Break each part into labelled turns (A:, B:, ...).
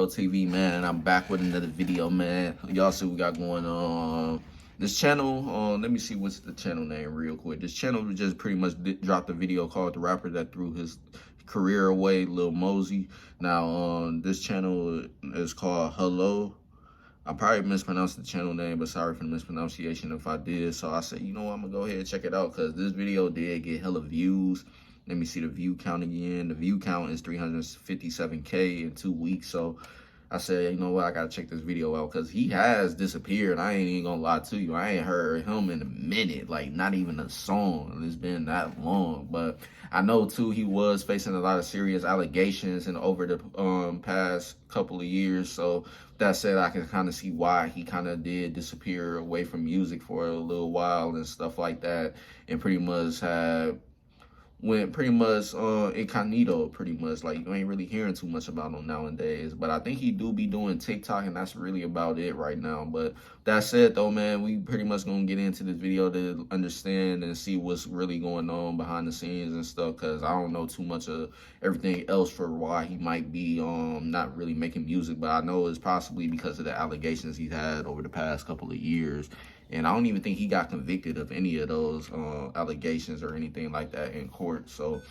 A: LMERicoTv, man, and I'm back with another video, man. Y'all see what we got going on this channel. Let me see what's the channel name real quick. This channel just pretty much dropped a video called The Rapper That Threw His Career Away, Lil Mosey. Now, this channel is called Hello. I probably mispronounced the channel name, but sorry for the mispronunciation if I did. So I said, you know what, I'm gonna go ahead and check it out because this video did get hella views. Let me see the view count again. The view count is 357K in 2 weeks. So I said, you know what, I gotta check this video out because he has disappeared. I ain't even gonna lie to you. I ain't heard him in a minute, like not even a song. It's been that long. But I know too, he was facing a lot of serious allegations and over the past couple of years. So that said, I can kind of see why he kind of did disappear away from music for a little while and stuff like that, and pretty much went pretty much incognito, pretty much. Like, you ain't really hearing too much about him nowadays. But I think he do be doing TikTok, and that's really about it right now. But that said, though, man, we pretty much gonna get into this video to understand and see what's really going on behind the scenes and stuff, because I don't know too much of everything else for why he might be not really making music. But I know it's possibly because of the allegations he's had over the past couple of years. And I don't even think he got convicted of any of those allegations or anything like that in court. So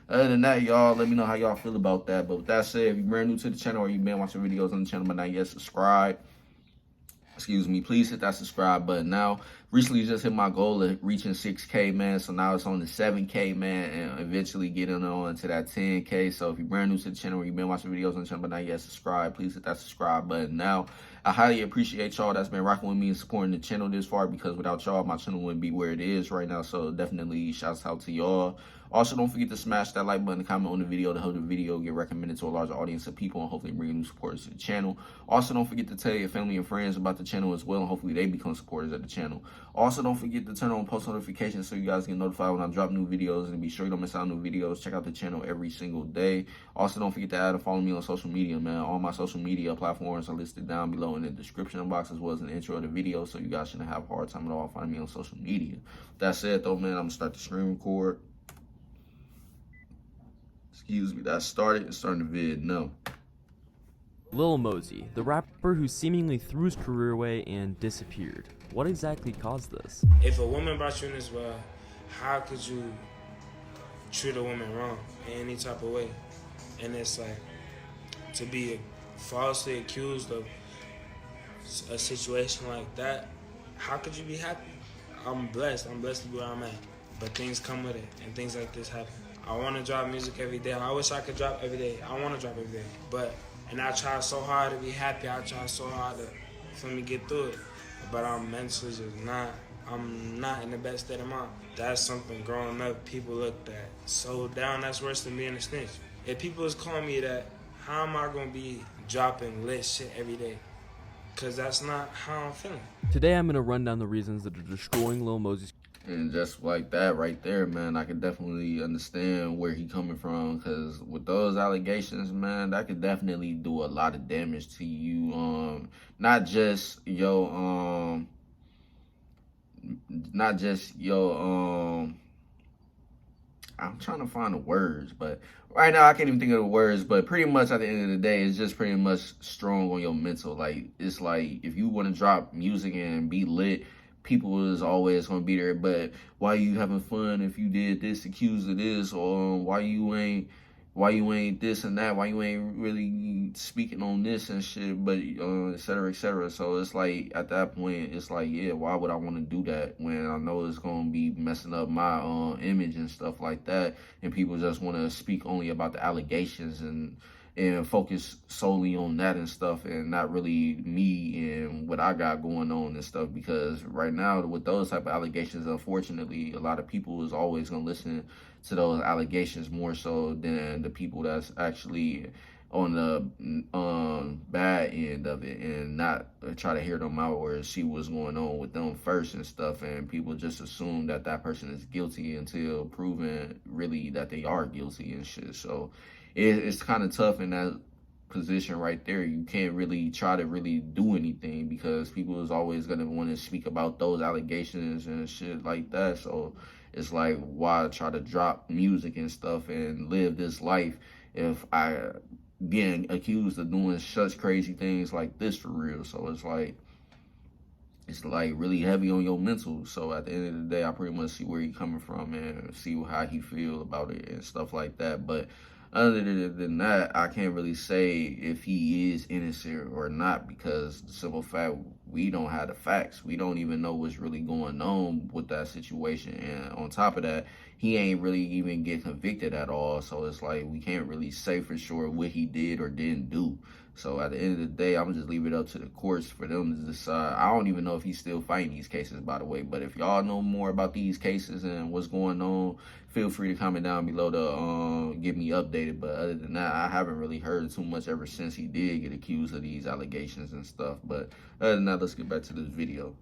A: other than that, y'all, let me know how y'all feel about that. But with that said, if you're brand new to the channel or you've been watching videos on the channel but not yet subscribed, please hit that subscribe button now. Recently just hit my goal of reaching 6K, man. So now it's on the 7K, man, and eventually getting on to that 10K. So if you're brand new to the channel or you've been watching videos on the channel but not yet subscribed, please hit that subscribe button now. I highly appreciate y'all that's been rocking with me and supporting the channel this far, because without y'all, my channel wouldn't be where it is right now. So definitely shouts out to y'all. Also, don't forget to smash that like button, comment on the video to help the video get recommended to a larger audience of people and hopefully bring new supporters to the channel. Also, don't forget to tell your family and friends about the channel as well, and hopefully they become supporters of the channel. Also, don't forget to turn on post notifications so you guys get notified when I drop new videos, and be sure you don't miss out on new videos. Check out the channel every single day. Also, don't forget to add and follow me on social media, man. All my social media platforms are listed down below in the description box as well as in the intro of the video, so you guys shouldn't have a hard time at all finding me on social media. That said, though, man, I'm gonna start the screen record. Excuse me, that started and starting the vid now.
B: Lil Mosey, the rapper who seemingly threw his career away and disappeared. What exactly caused this?
C: If a woman brought you in this world, how could you treat a woman wrong in any type of way? And it's like, to be falsely accused of a situation like that, how could you be happy? I'm blessed to be where I'm at. But things come with it, and things like this happen. I want to drop music every day. I wish I could drop every day. I want to drop every day. And I try so hard to be happy. I try so hard for me to get through it. But I'm mentally just I'm not in the best state of mind. That's something growing up people looked at so down. That's worse than being a snitch. If people is calling me that, how am I going to be dropping lit shit every day? Because that's not how I'm feeling.
B: Today I'm going to run down the reasons that are destroying Lil Mosey's.
A: And just like that right there, man, I could definitely understand where he coming from, because with those allegations, man, that could definitely do a lot of damage to you. Not just your I'm trying to find the words, but right now I can't even think of the words. But pretty much at the end of the day, it's just pretty much strong on your mental. Like, it's like if you want to drop music and be lit, people is always gonna be there. But why you having fun if you did this, accused of this, or why you ain't this and that, why you ain't really speaking on this and shit, but et cetera, et cetera. So it's like, at that point, it's like, yeah, why would I want to do that when I know it's gonna be messing up my image and stuff like that, and people just want to speak only about the allegations and focus solely on that and stuff, and not really me and what I got going on and stuff. Because right now, with those type of allegations, unfortunately, a lot of people is always going to listen to those allegations more so than the people that's actually on the bad end of it, and not try to hear them out or see what's going on with them first and stuff. And people just assume that that person is guilty until proven really that they are guilty and shit. So it's kind of tough in that position right there. You can't really try to really do anything because people is always going to want to speak about those allegations and shit like that. So it's like, why try to drop music and stuff and live this life if I being accused of doing such crazy things like this for real. So it's like really heavy on your mental. So at the end of the day, I pretty much see where he coming from and see how he feel about it and stuff like that. But other than that, I can't really say if he is innocent or not, because the simple fact, we don't have the facts. We don't even know what's really going on with that situation. And on top of that, he ain't really even get convicted at all. So it's like we can't really say for sure what he did or didn't do. So at the end of the day, I'm just leave it up to the courts for them to decide. I don't even know if he's still fighting these cases, by the way. But if y'all know more about these cases and what's going on, feel free to comment down below to get me updated. But other than that, I haven't really heard too much ever since he did get accused of these allegations and stuff. But other than that, let's get back to this video.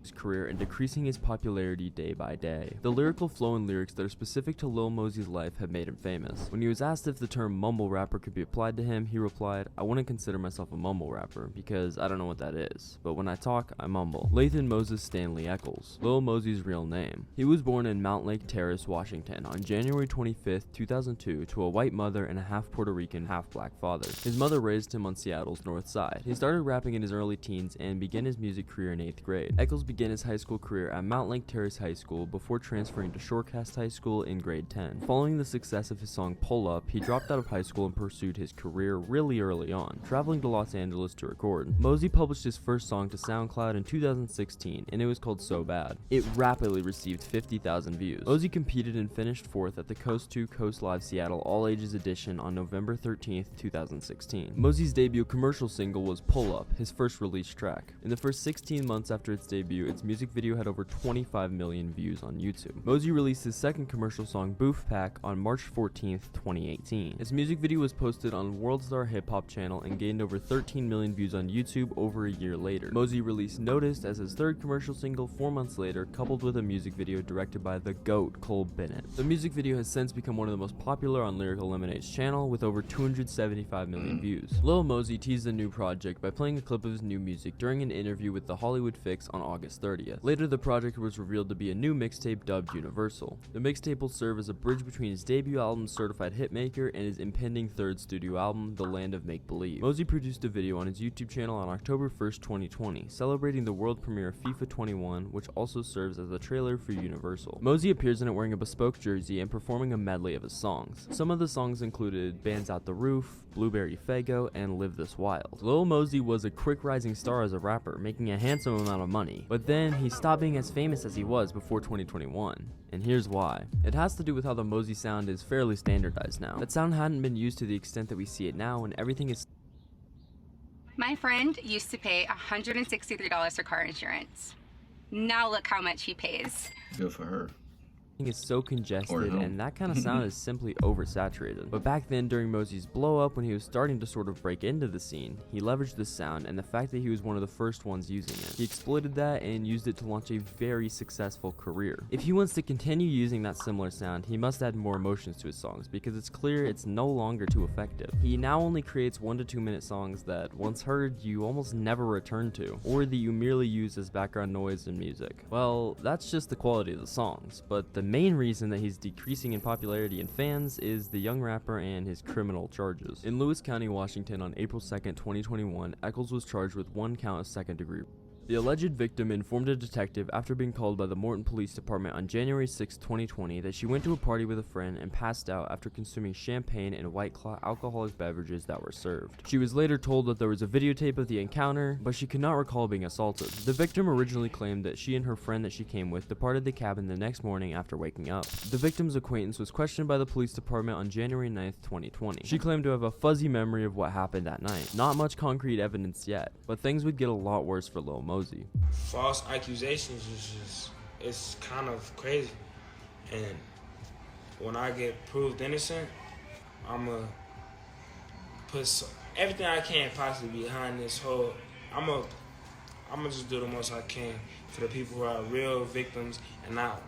B: His career and decreasing his popularity day by day. The lyrical flow and lyrics that are specific to Lil Mosey's life have made him famous. When he was asked if the term mumble rapper could be applied to him, he replied, "I wouldn't consider myself a mumble rapper because I don't know what that is, but when I talk, I mumble." Lathan Moses Stanley Eccles, Lil Mosey's real name. He was born in Mount Lake Terrace, Washington on January 25th, 2002 to a white mother and a half Puerto Rican, half black father. His mother raised him on Seattle's north side. He started rapping in his early teens and began his music career in 8th grade. Eccles began his high school career at Mount Lake Terrace High School before transferring to Shorecast High School in grade 10. Following the success of his song Pull Up, he dropped out of high school and pursued his career really early on, traveling to Los Angeles to record. Mosey published his first song to SoundCloud in 2016, and it was called So Bad. It rapidly received 50,000 views. Mosey competed and finished fourth at the Coast to Coast Live Seattle All Ages Edition on November 13th, 2016. Mosey's debut commercial single was Pull Up, his first released track. In the first 16 months after its debut, its music video had over 25 million views on YouTube. Mosey released his second commercial song, Boof Pack, on March 14th, 2018. His music video was posted on Worldstar Hip Hop channel and gained over 13 million views on YouTube over a year later. Mosey released Noticed as his third commercial single 4 months later, coupled with a music video directed by the GOAT, Cole Bennett. The music video has since become one of the most popular on Lyrical Lemonade's channel with over 275 million views. Lil Mosey teased the new project by playing a clip of his new music during an interview with The Hollywood Fix on August 30th. Later, the project was revealed to be a new mixtape dubbed Universal. The mixtape will serve as a bridge between his debut album Certified Hitmaker and his impending third studio album, The Land of Make Believe. Mosey produced a video on his YouTube channel on October 1st, 2020, celebrating the world premiere of FIFA 21, which also serves as a trailer for Universal. Mosey appears in it wearing a bespoke jersey and performing a medley of his songs. Some of the songs included Bands Out the Roof, Blueberry Faygo, and Live This Wild. Lil Mosey was a quick rising star as a rapper, making a handsome amount of money, but then he stopped being as famous as he was before 2021. And here's why. It has to do with how the Mosey sound is fairly standardized now. That sound hadn't been used to the extent that we see it now, and everything is...
D: My friend used to pay $163 for car insurance. Now look how much he pays.
A: Good for her.
B: is so congested, and that kind of sound is simply oversaturated. But back then, during Mosey's blow up, when he was starting to sort of break into the scene, he leveraged this sound and the fact that he was one of the first ones using it. He exploited that and used it to launch a very successful career. If he wants to continue using that similar sound, he must add more emotions to his songs, because it's clear it's no longer too effective. He now only creates 1 to 2 minute songs that, once heard, you almost never return to, or that you merely use as background noise and music. Well, that's just the quality of the songs, but the main reason that he's decreasing in popularity and fans is the young rapper and his criminal charges. In Lewis County, Washington on April 2nd, 2021, Eccles was charged with 1 count of second-degree. The alleged victim informed a detective after being called by the Morton Police Department on January 6, 2020 that she went to a party with a friend and passed out after consuming champagne and White Claw alcoholic beverages that were served. She was later told that there was a videotape of the encounter, but she could not recall being assaulted. The victim originally claimed that she and her friend that she came with departed the cabin the next morning after waking up. The victim's acquaintance was questioned by the police department on January 9, 2020. She claimed to have a fuzzy memory of what happened that night. Not much concrete evidence yet, but things would get a lot worse for Lil Mosey.
C: False accusations is just, it's kind of crazy. And when I get proved innocent, I'ma put everything I can possibly behind this whole, I'ma just do the most I can for the people who are real victims and not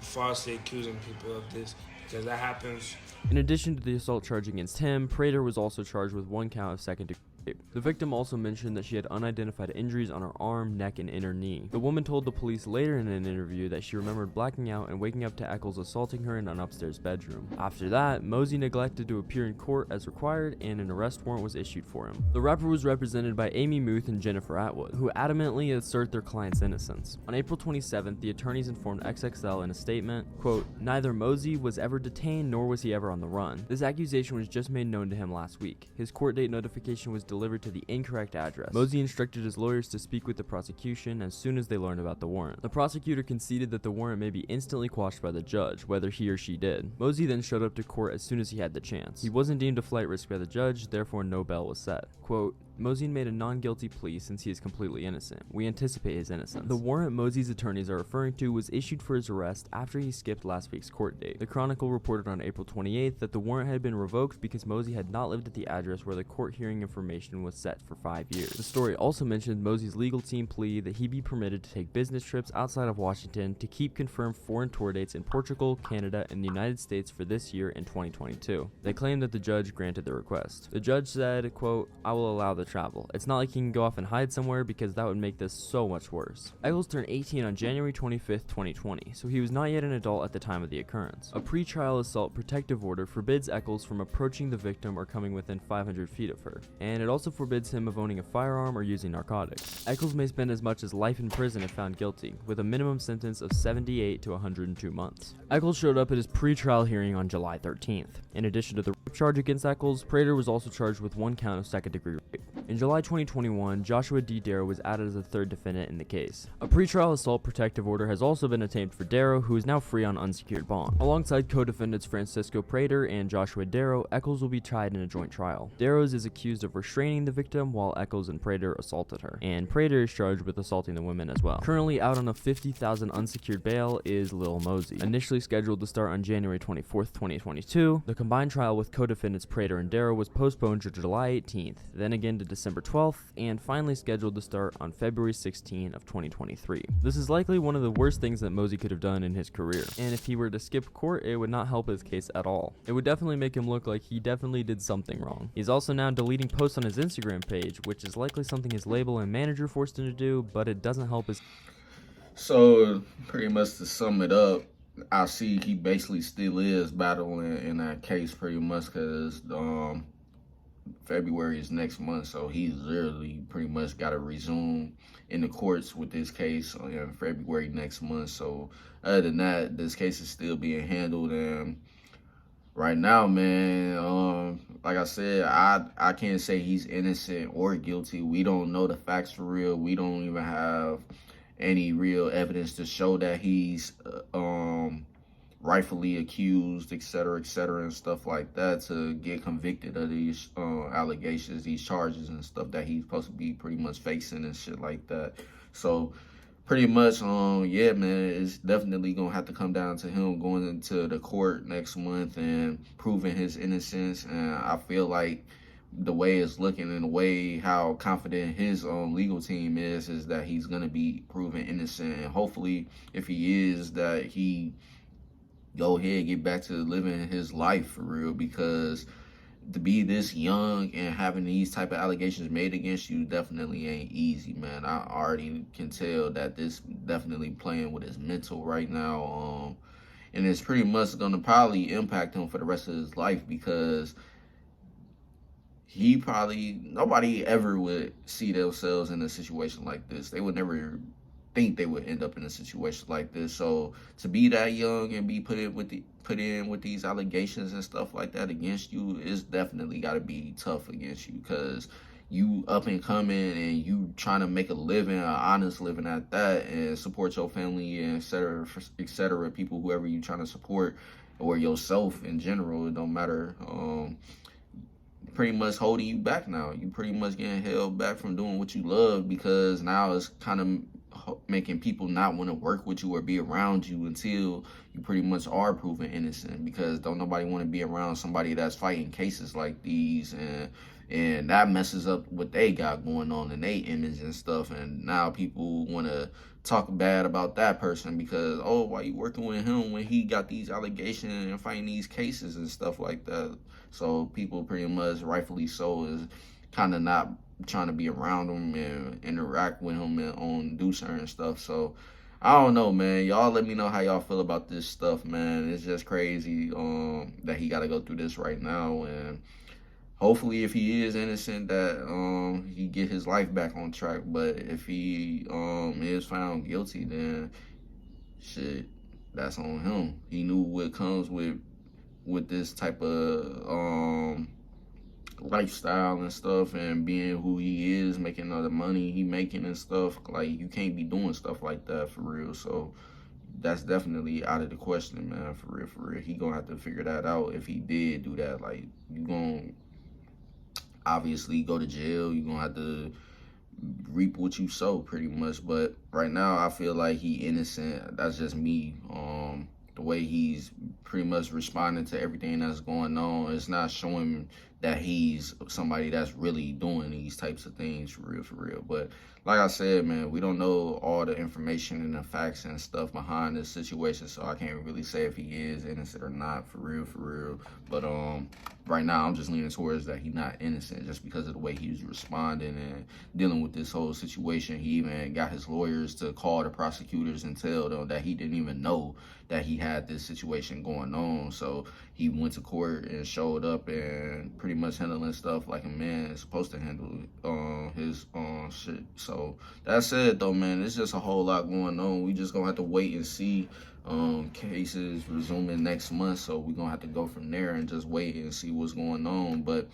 C: falsely accusing people of this, because that happens.
B: In addition to the assault charge against him, Prater was also charged with 1 count of second-degree. The victim also mentioned that she had unidentified injuries on her arm, neck, and inner knee. The woman told the police later in an interview that she remembered blacking out and waking up to Eccles assaulting her in an upstairs bedroom. After that, Mosey neglected to appear in court as required, and an arrest warrant was issued for him. The rapper was represented by Amy Muth and Jennifer Atwood, who adamantly assert their client's innocence. On April 27th, the attorneys informed XXL in a statement, quote, "Neither Mosey was ever detained nor was he ever on the run. This accusation was just made known to him last week. His court date notification was delivered to the incorrect address. Mosey instructed his lawyers to speak with the prosecution as soon as they learned about the warrant. The prosecutor conceded that the warrant may be instantly quashed by the judge, whether he or she did. Mosey then showed up to court as soon as he had the chance. He wasn't deemed a flight risk by the judge, therefore no bail was set. Quote, Mosey made a non-guilty plea since he is completely innocent. We anticipate his innocence. The warrant Mosey's attorneys are referring to was issued for his arrest after he skipped last week's court date. The Chronicle reported on April 28th that the warrant had been revoked because Mosey had not lived at the address where the court hearing information was set for 5 years. The story also mentioned Mosey's legal team plea that he be permitted to take business trips outside of Washington to keep confirmed foreign tour dates in Portugal, Canada, and the United States for this year in 2022. They claimed that the judge granted the request. The judge said, quote, "I will allow the travel. It's not like he can go off and hide somewhere because that would make this so much worse." Eccles turned 18 on January 25th, 2020, so he was not yet an adult at the time of the occurrence. A pre-trial assault protective order forbids Eccles from approaching the victim or coming within 500 feet of her, and it also forbids him of owning a firearm or using narcotics. Eccles may spend as much as life in prison if found guilty, with a minimum sentence of 78 to 102 months. Eccles showed up at his pre-trial hearing on July 13th. In addition to the rape charge against Eccles, Prater was also charged with 1 count of second-degree rape. In July 2021, Joshua D. Darrow was added as a third defendant in the case. A pretrial assault protective order has also been obtained for Darrow, who is now free on unsecured bond. Alongside co-defendants Francisco Prater and Joshua Darrow, Eccles will be tried in a joint trial. Darrows is accused of restraining the victim while Eccles and Prater assaulted her, and Prater is charged with assaulting the women as well. Currently out on a $50,000 unsecured bail is Lil Mosey. Initially scheduled to start on January 24th, 2022, the combined trial with co-defendants Prater and Darrow was postponed to July 18th, then again to December 12th, and finally scheduled to start on February 16 of 2023. This is likely one of the worst things that Mosey could have done in his career, and if he were to skip court, it would not help his case at all. It would definitely make him look like he definitely did something wrong. He's also now deleting posts on his Instagram page, which is likely something his label and manager forced him to do, but it doesn't help his...
A: So, pretty much to sum it up, I see he basically still is battling in that case pretty much because February is next month, so he's literally pretty much got to resume in the courts with this case in February next month. So other than that, this case is still being handled, and right now, man, like I said, I can't say he's innocent or guilty. We don't know the facts for real. We don't even have any real evidence to show that he's rightfully accused, etc., and stuff like that, to get convicted of these allegations, these charges and stuff that he's supposed to be pretty much facing and shit like that. So pretty much, yeah, man, it's definitely gonna have to come down to him going into the court next month and proving his innocence. And I feel like the way it's looking and the way how confident his legal team is that he's gonna be proven innocent. And hopefully, if he is, that he go ahead, get back to living his life for real, because to be this young and having these type of allegations made against you definitely ain't easy, man. I already can tell that this definitely playing with his mental right now, and it's pretty much gonna probably impact him for the rest of his life, because nobody ever would see themselves in a situation like this. They would never think they would end up in a situation like this. So to be that young and be put in with these allegations and stuff like that against you, is definitely got to be tough against you, because you up and coming and you trying to make a living, an honest living at that, and support your family and etc., people, whoever you trying to support, or yourself in general, it don't matter. Pretty much holding you back now. You pretty much getting held back from doing what you love, because now it's kind of making people not want to work with you or be around you until you pretty much are proven innocent, because don't nobody want to be around somebody that's fighting cases like these, and that messes up what they got going on in their image and stuff. And now people want to talk bad about that person because, oh, why you working with him when he got these allegations and fighting these cases and stuff like that. So people pretty much, rightfully so, is kind of not trying to be around him and interact with him and do certain stuff. So I don't know, man. Y'all let me know how y'all feel about this stuff, man. It's just crazy that he got to go through this right now, and hopefully if he is innocent that he get his life back on track. But if he is found guilty, then shit, that's on him. He knew what comes with this type of lifestyle and stuff, and being who he is, making all the money he making and stuff. Like, you can't be doing stuff like that for real. So that's definitely out of the question, man. For real. He gonna have to figure that out if he did do that. Like, you gonna obviously go to jail. You gonna have to reap what you sow, pretty much. But right now, I feel like he innocent. That's just me. The way he's pretty much responding to everything that's going on, it's not showing that he's somebody that's really doing these types of things for real. But like I said, man, we don't know all the information and the facts and stuff behind this situation, so I can't really say if he is innocent or not, for real. But right now, I'm just leaning towards that he's not innocent, just because of the way he's responding and dealing with this whole situation. He even got his lawyers to call the prosecutors and tell them that he didn't even know that he had this situation going on. So he went to court and showed up and pretty much handling stuff like a man is supposed to handle his shit. So that said, though, man, it's just a whole lot going on. We just gonna have to wait and see. Cases resuming next month, so we're gonna have to go from there and just wait and see what's going on. But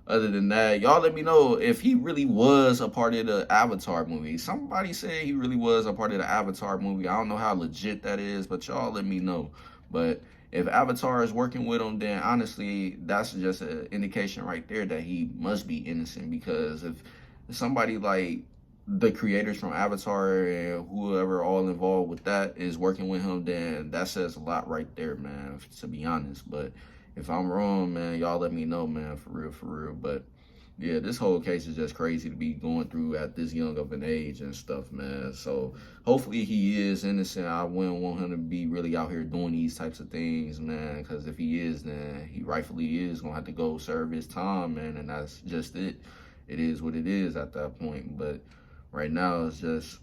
A: other than that, y'all let me know if he really was a part of the Avatar movie. Somebody said he really was a part of the Avatar movie. I don't know how legit that is, but y'all let me know. But if Avatar is working with him, then honestly, that's just an indication right there that he must be innocent. Because if somebody like the creators from Avatar and whoever all involved with that is working with him, then that says a lot right there, man, to be honest. But if I'm wrong, man, y'all let me know, man, for real. But yeah, this whole case is just crazy to be going through at this young of an age and stuff, man. So hopefully he is innocent. I wouldn't want him to be really out here doing these types of things, man, because if he is, then he rightfully is gonna have to go serve his time, man, and that's just it. It is what it is at that point. But right now, it's just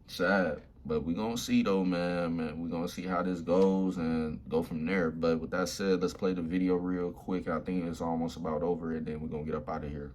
A: sad. But we're going to see, though, man. We're going to see how this goes and go from there. But with that said, let's play the video real quick. I think it's almost about over, and then we're going to get up out of here.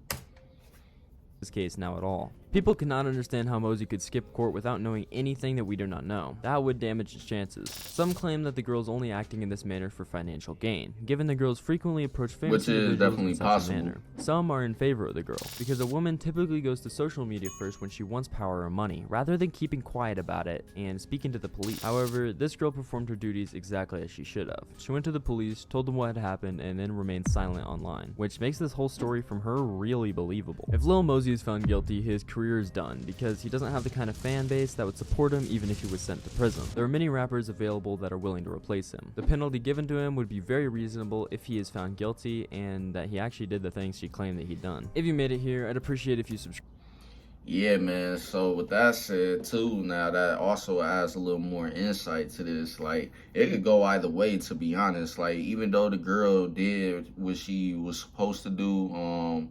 B: This case now at all. People cannot understand how Mosey could skip court without knowing anything that we do not know. That would damage his chances. Some claim that the girl's only acting in this manner for financial gain, given the girls frequently approach famous individuals
A: definitely
B: in such
A: possible.
B: a manner. Some are in favor of the girl, because a woman typically goes to social media first when she wants power or money, rather than keeping quiet about it and speaking to the police. However, this girl performed her duties exactly as she should have. She went to the police, told them what had happened, and then remained silent online, which makes this whole story from her really believable. If Lil Mosey is found guilty, his career is done, because he doesn't have the kind of fan base that would support him even if he was sent to prison. There are many rappers available that are willing to replace him. The penalty given to him would be very reasonable if he is found guilty and that he actually did the things she claimed that he'd done. If you made it here, I'd appreciate if you subscribe.
A: Yeah, man. So with that said, too, now that also adds a little more insight to this. Like, it could go either way, to be honest. Like, even though the girl did what she was supposed to do,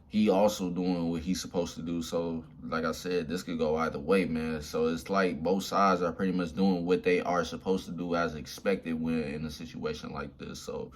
A: he also doing what he's supposed to do. So like I said, this could go either way, man. So it's like both sides are pretty much doing what they are supposed to do as expected when in a situation like this. So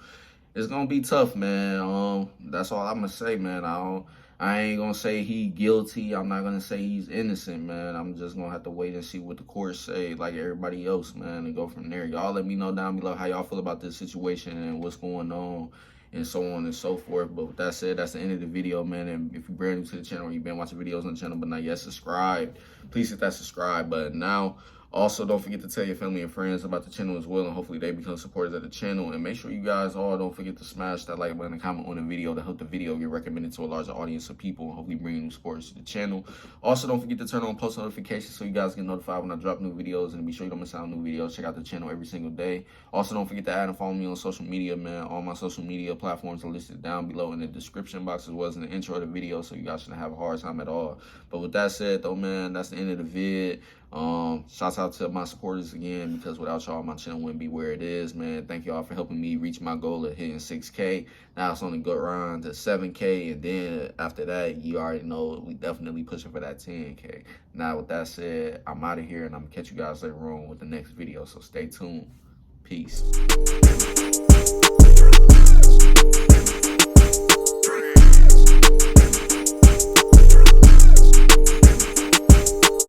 A: it's gonna be tough, man. That's all I'm gonna say, man. I ain't gonna say he guilty. I'm not gonna say he's innocent, man. I'm just gonna have to wait and see what the courts say, like everybody else, man, and go from there. Y'all let me know down below how y'all feel about this situation and what's going on, and so on and so forth. But with that said, that's the end of the video, man. And if you're brand new to the channel or you've been watching videos on the channel but not yet subscribed, please hit that subscribe button now. Also, don't forget to tell your family and friends about the channel as well, and hopefully they become supporters of the channel. And make sure you guys all don't forget to smash that like button and comment on the video to help the video get recommended to a larger audience of people and hopefully bring new supporters to the channel. Also, don't forget to turn on post notifications so you guys get notified when I drop new videos, and be sure you don't miss out on new videos. Check out the channel every single day. Also, don't forget to add and follow me on social media, man. All my social media platforms are listed down below in the description box, as well as in the intro of the video, so you guys shouldn't have a hard time at all. But with that said, though, man, that's the end of the vid. Shouts out to my supporters again, because without y'all, my channel wouldn't be where it is, man. Thank y'all for helping me reach my goal of hitting 6K. Now it's on a good run to 7K, and then after that, you already know we definitely pushing for that 10K. Now, with that said, I'm out of here, and I'm gonna catch you guys later on with the next video, so stay tuned. Peace.